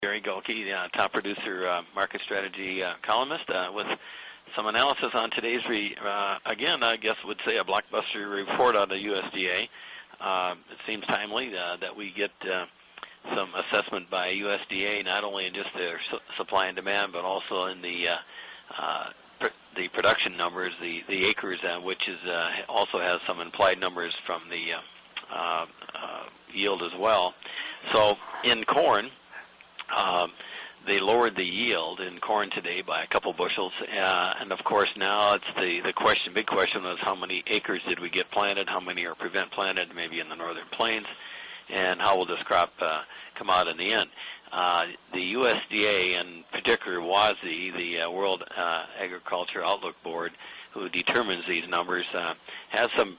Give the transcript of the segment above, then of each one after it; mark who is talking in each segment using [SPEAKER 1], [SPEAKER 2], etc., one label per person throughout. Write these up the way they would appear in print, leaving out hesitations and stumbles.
[SPEAKER 1] Gary Gulke, top producer, market strategy columnist, with some analysis on today's, again, I guess would say a blockbuster report out of USDA. It seems timely that we get some assessment by USDA, not only in just their supply and demand, but also in the production numbers, the acres, which is also has some implied numbers from the yield as well. So in corn, they lowered the yield in corn today by a couple bushels, and of course now it's the question. Big question was how many acres did we get planted? How many are prevent planted? Maybe in the northern plains, and how will this crop come out in the end? The USDA, and particularly WASDE, the World Agriculture Outlook Board, who determines these numbers, has some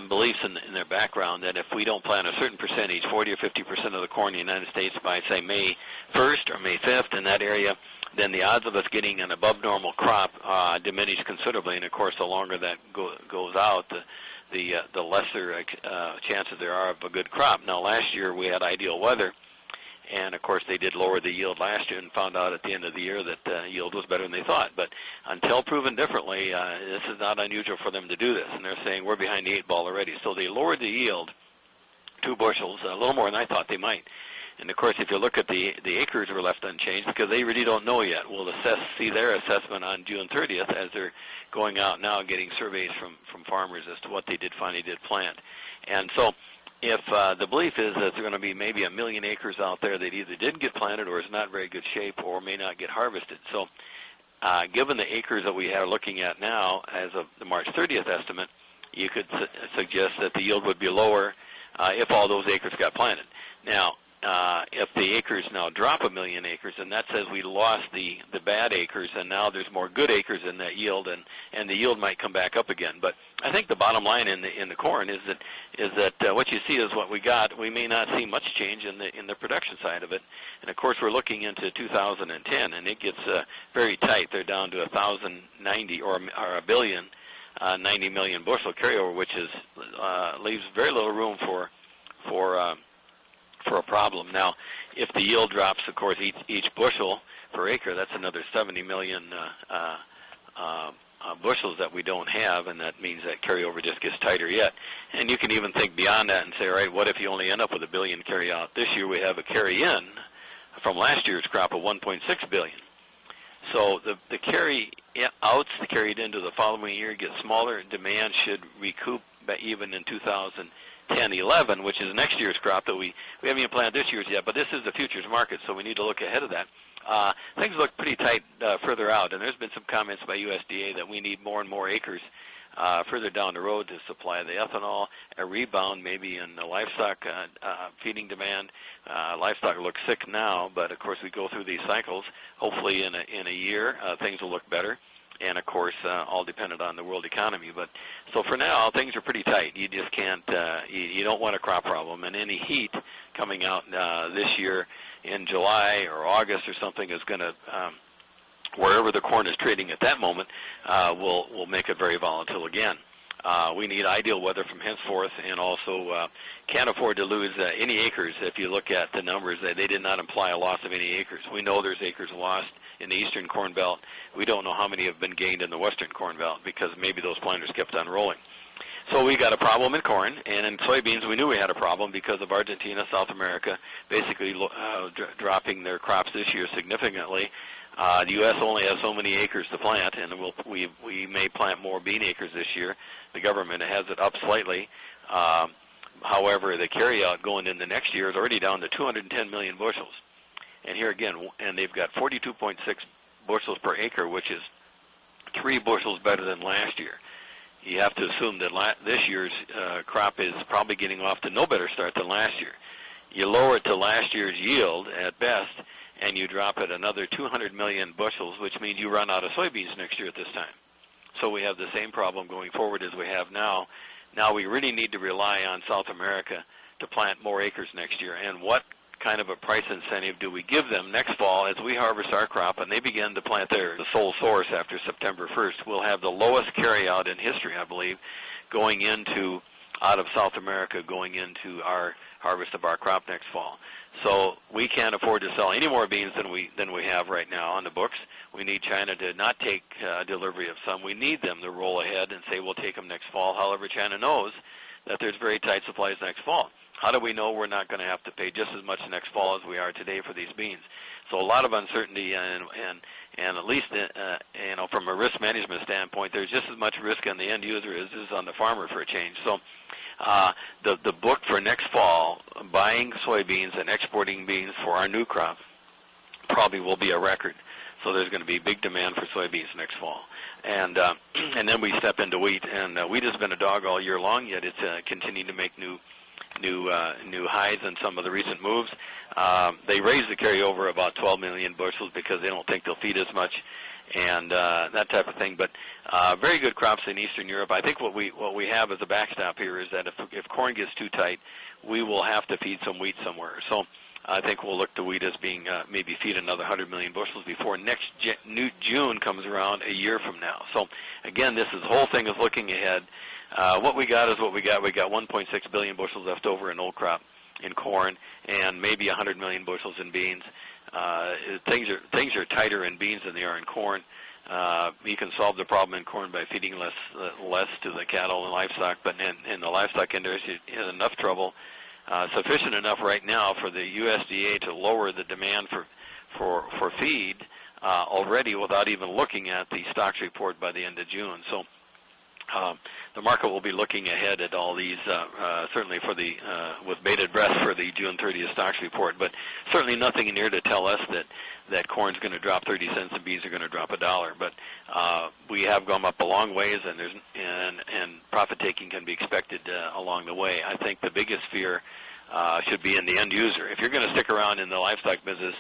[SPEAKER 1] beliefs in their background that if we don't plant a certain percentage, 40 or 50% of the corn in the United States by, say, May 1st or May 5th in that area, then the odds of us getting an above normal crop diminish considerably. And of course, the longer that goes out, the lesser chances there are of a good crop. Now, last year we had ideal weather, and of course they did lower the yield last year and found out at the end of the year that yield was better than they thought. But until proven differently, this is not unusual for them to do this. And they're saying we're behind the 8 ball already. So they lowered the yield 2 bushels, a little more than I thought they might. And of course, if you look at the acres were left unchanged because they really don't know yet. We'll see their assessment on June 30th as they're going out now getting surveys from farmers as to what they finally did plant. And so if the belief is that there are going to be maybe 1 million acres out there that either didn't get planted or is not in very good shape or may not get harvested. So given the acres that we are looking at now as of the March 30th estimate, you could suggest that the yield would be lower if all those acres got planted. Now, if the acres now drop 1 million acres, and that says we lost the bad acres, and now there's more good acres in that yield, and the yield might come back up again. But I think the bottom line in the corn is that what you see is what we got. We may not see much change in the production side of it, and of course we're looking into 2010, and it gets very tight. They're down to 1,090 or 1,090 million bushel carryover, which leaves very little room for a problem. Now, if the yield drops, of course, each bushel per acre, that's another 70 million bushels that we don't have, and that means that carryover just gets tighter yet. And you can even think beyond that and say, all right, what if you only end up with 1 billion carry out? This year we have a carry in from last year's crop of 1.6 billion. So the carry outs carried into the following year get smaller, and demand should recoup even in 2010-11, which is next year's crop that we haven't even planted this year's yet, but this is the futures market, so we need to look ahead of that. Things look pretty tight further out, and there's been some comments by USDA that we need more and more acres further down the road to supply the ethanol, a rebound maybe in the livestock feeding demand. Livestock looks sick now, but of course we go through these cycles. Hopefully in a year things will look better. And, of course, all dependent on the world economy. But so for now, things are pretty tight. You just can't, you don't want a crop problem. And any heat coming out this year in July or August or something is going to, wherever the corn is trading at that moment, will make it very volatile again. We need ideal weather from henceforth, and also can't afford to lose any acres. If you look at the numbers, they did not imply a loss of any acres. We know there's acres lost in the eastern corn belt. We don't know how many have been gained in the western corn belt because maybe those planters kept on rolling. So we got a problem in corn, and in soybeans we knew we had a problem because of Argentina, South America, basically dropping their crops this year significantly. The U.S. only has so many acres to plant, and we may plant more bean acres this year. The government has it up slightly. However, the carryout going into next year is already down to 210 million bushels. And here again, and they've got 42.6 bushels per acre, which is 3 bushels better than last year. You have to assume that this year's crop is probably getting off to no better start than last year. You lower it to last year's yield at best, and you drop it another 200 million bushels, which means you run out of soybeans next year at this time. So we have the same problem going forward as we have now. Now we really need to rely on South America to plant more acres next year. And what kind of a price incentive do we give them next fall as we harvest our crop and they begin to plant the sole source after September 1st? We'll have the lowest carryout in history, I believe, out of South America going into our harvest of our crop next fall. So we can't afford to sell any more beans than we have right now on the books. We need China to not take delivery of some. We need them to roll ahead and say we'll take them next fall. However, China knows that there's very tight supplies next fall. How do we know we're not going to have to pay just as much next fall as we are today for these beans? So a lot of uncertainty, and at least from a risk management standpoint, there's just as much risk on the end user as is on the farmer for a change. So the book for next fall, buying soybeans and exporting beans for our new crop, probably will be a record. So there's going to be big demand for soybeans next fall. And then we step into wheat, and wheat has been a dog all year long, yet it's continuing to make new highs in some of the recent moves. They raised the carryover about 12 million bushels because they don't think they'll feed as much, and that type of thing. But very good crops in Eastern Europe. I think what we have as a backstop here is that if corn gets too tight, we will have to feed some wheat somewhere. So I think we'll look to wheat as being maybe feed another 100 million bushels before next June comes around a year from now. So again, this whole thing is looking ahead. What we got is what we got. We got 1.6 billion bushels left over in old crop in corn, and maybe 100 million bushels in beans. Things are tighter in beans than they are in corn. You can solve the problem in corn by feeding less to the cattle and livestock, but in the livestock industry, it has enough trouble, sufficient enough right now for the USDA to lower the demand for feed already without even looking at the stocks report by the end of June. So the market will be looking ahead at all these, certainly for with bated breath for the June 30th stocks report, but certainly nothing in here to tell us that corn's going to drop 30 cents and beans are going to drop $1. But we have gone up a long ways, and profit taking can be expected along the way. I think the biggest fear should be in the end user. If you're going to stick around in the livestock business,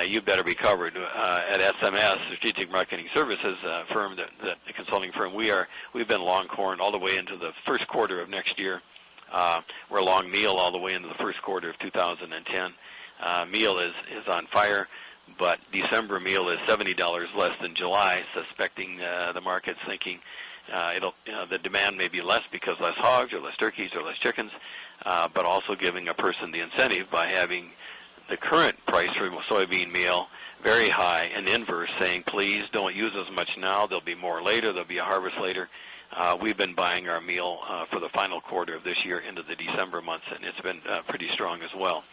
[SPEAKER 1] you better be covered. At SMS, Strategic Marketing Services firm, the consulting firm, we've been long corn all the way into the first quarter of next year. We're long meal all the way into the first quarter of 2010. Meal is on fire, but December meal is $70 less than July, suspecting the market's thinking the demand may be less because less hogs or less turkeys or less chickens, but also giving a person the incentive by having the current price for soybean meal very high and inverse, saying please don't use as much now, there'll be more later, there'll be a harvest later. We've been buying our meal for the final quarter of this year into the December months, and it's been pretty strong as well.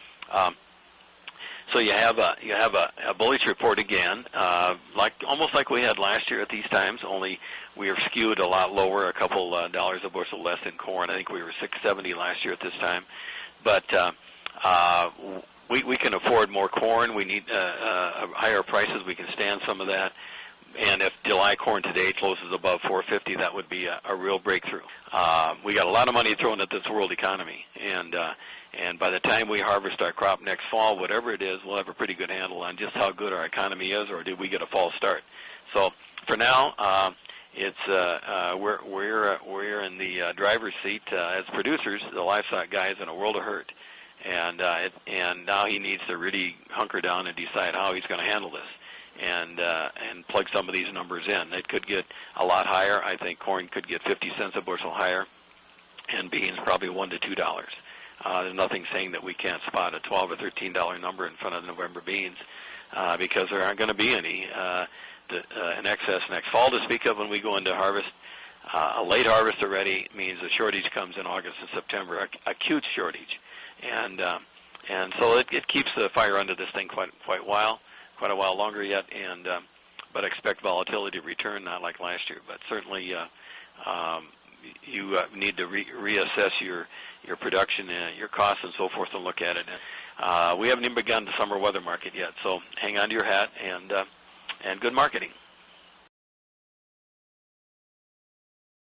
[SPEAKER 1] So you have a bullish report again, almost like we had last year at these times, only we are skewed a lot lower, a couple dollars a bushel less in corn. I think we were $6.70 last year at this time, but we can afford more corn. We need higher prices. We can stand some of that. And if July corn today closes above $4.50, that would be a real breakthrough. We got a lot of money thrown at this world economy, and by the time we harvest our crop next fall, whatever it is, we'll have a pretty good handle on just how good our economy is, or did we get a false start. So for now, we're in the driver's seat as producers. The livestock guy's in a world of hurt. And now he needs to really hunker down and decide how he's going to handle this, and plug some of these numbers in. It could get a lot higher. I think corn could get 50 cents a bushel higher, and beans probably $1 to $2. There's nothing saying that we can't spot a $12 or $13 number in front of November beans, because there aren't going to be any in excess next fall to speak of when we go into harvest. A late harvest already means a shortage comes in August and September, acute shortage. And so it keeps the fire under this thing quite a while longer yet, but expect volatility to return, not like last year. But certainly you need to reassess your production, your costs, and so forth, and look at it. We haven't even begun the summer weather market yet, so hang on to your hat and good marketing.